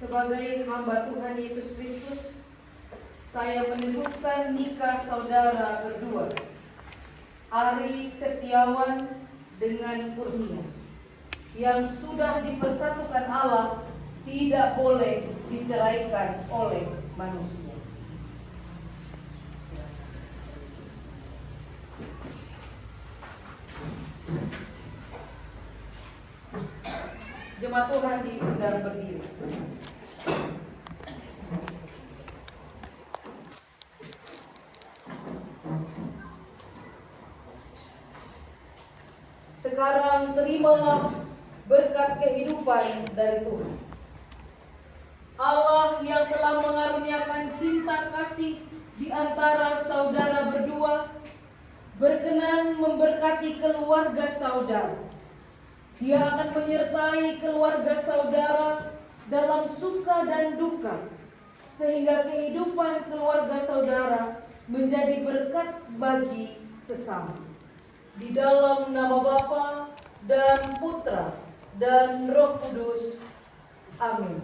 sebagai hamba Tuhan Yesus Kristus, saya meneguhkan nikah saudara berdua, Ari Setiawan dengan Kurnia, yang sudah dipersatukan Allah, tidak boleh diceraikan oleh manusia. Jemaat Tuhan diundang berdiri. Sekarang terimalah berkat kehidupan dari Tuhan. Allah yang telah mengaruniakan cinta kasih di antara saudara berdua, berkenan memberkati keluarga saudara. Dia akan menyertai keluarga saudara dalam suka dan duka, sehingga kehidupan keluarga saudara menjadi berkat bagi sesama. Di dalam nama Bapa dan Putra dan Roh Kudus. Amin.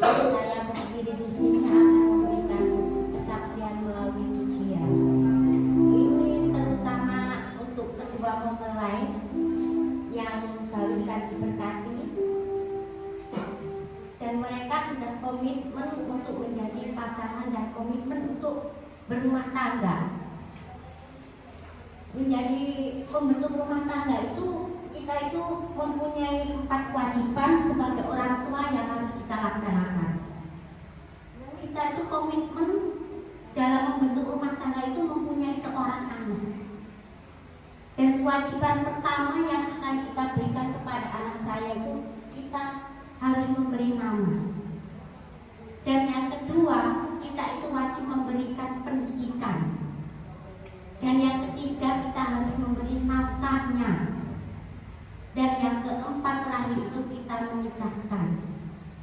Saya berdiri di sini akan memberikan kesaksian melalui berumah tangga. Menjadi pembentuk rumah tangga itu kita itu mempunyai 4 kewajiban sebagai orang tua yang harus kita laksanakan. Kita itu komitmen dalam membentuk rumah tangga itu mempunyai seorang anak. Dan kewajiban pertama yang akan kita berikan kepada anak saya itu kita harus memberi nama. Dan yang kedua, kita itu wajib memberikan pendidikan. Dan yang ketiga, kita harus memberi nafkahnya. Dan yang keempat terakhir itu kita menikahkan.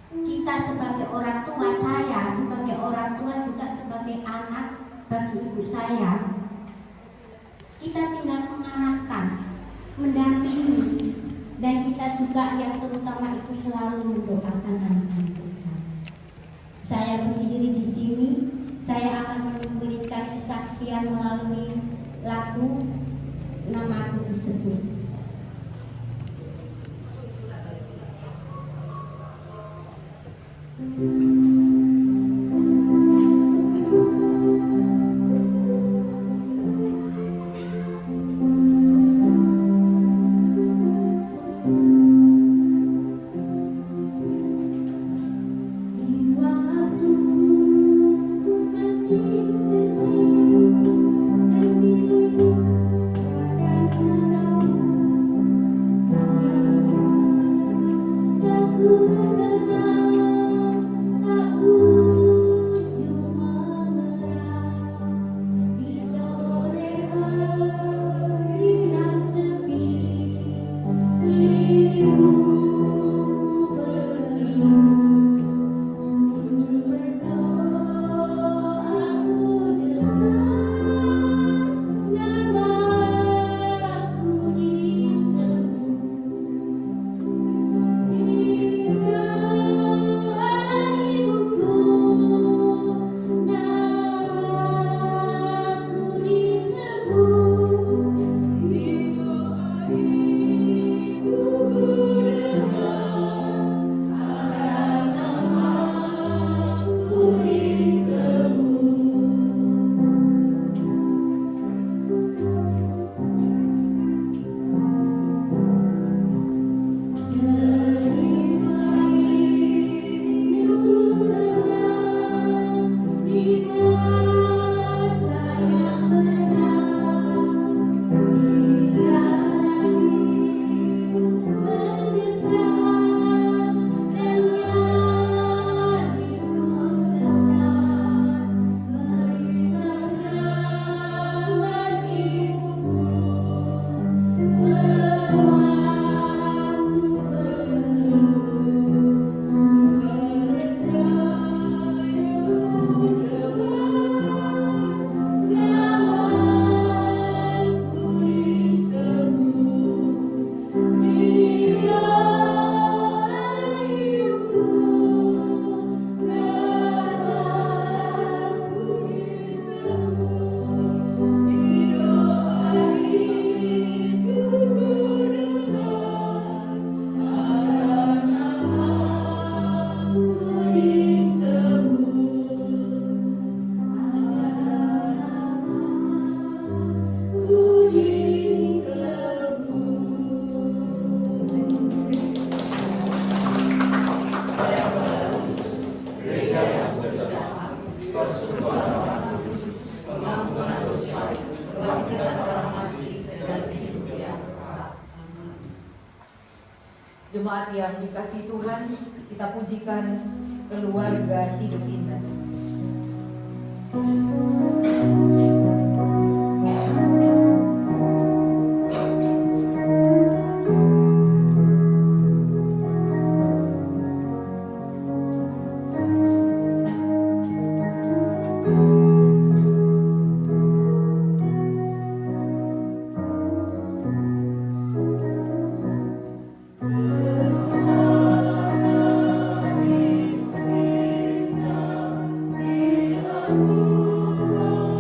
Kita sebagai orang tua, saya sebagai orang tua juga sebagai anak bagi ibu saya, kita tinggal mengarahkan, mendampingi, dan kita juga yang terutama itu selalu mendoakan anak-anak kita. Saya berdiri di sini, saya akan memberikan kesaksian melalui lagu namaku disebut. Jemaat yang dikasihi Tuhan, kita pujikan keluarga hidup indah. Aku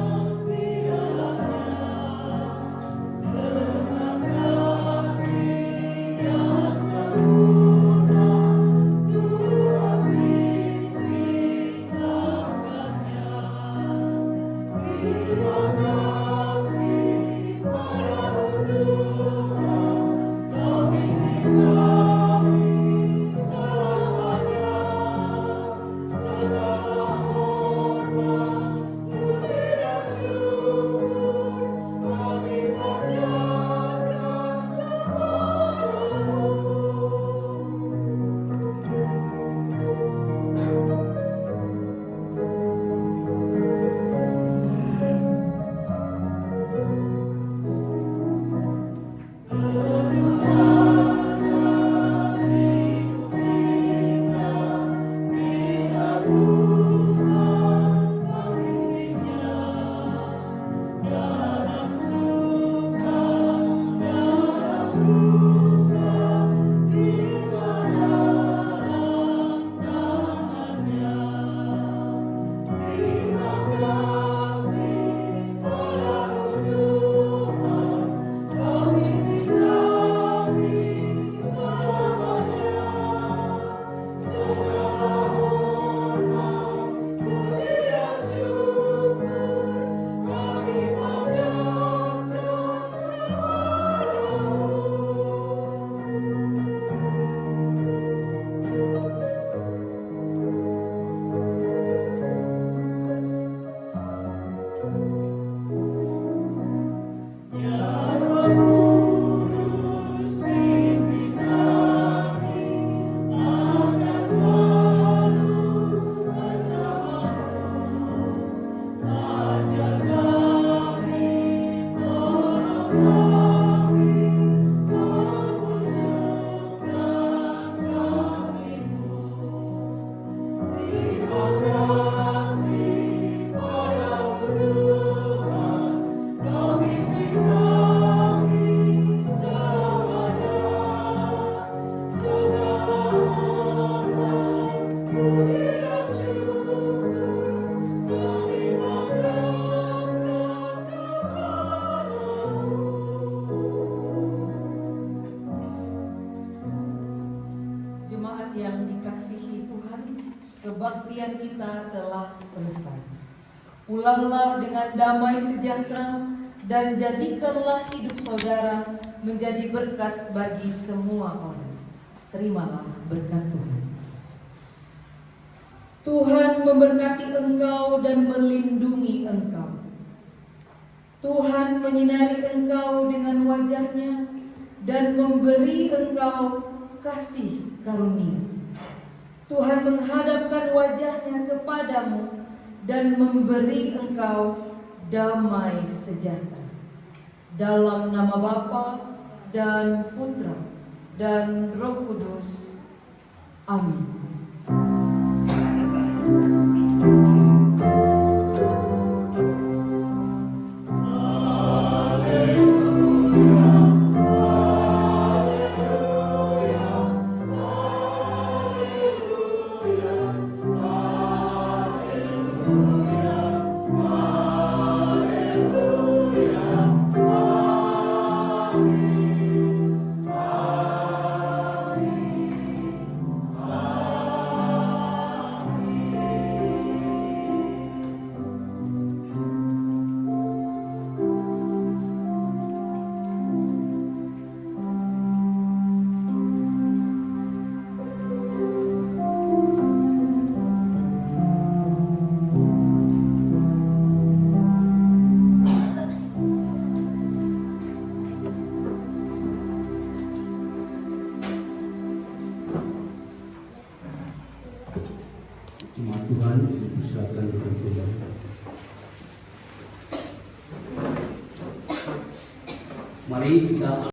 kematian kita telah selesai. Pulanglah dengan damai sejahtera dan jadikanlah hidup saudara menjadi berkat bagi semua orang. Terimalah berkat Tuhan. Tuhan memberkati engkau dan melindungi engkau. Tuhan menyinari engkau dengan wajahnya dan memberi engkau kasih karunia. Tuhan menghadapkan wajahnya kepadamu dan memberi engkau damai sejahtera. Dalam nama Bapa dan Putra dan Roh Kudus. Amin. Jemaat Tuhan dipersilakan dengan Tuhan. Mari kita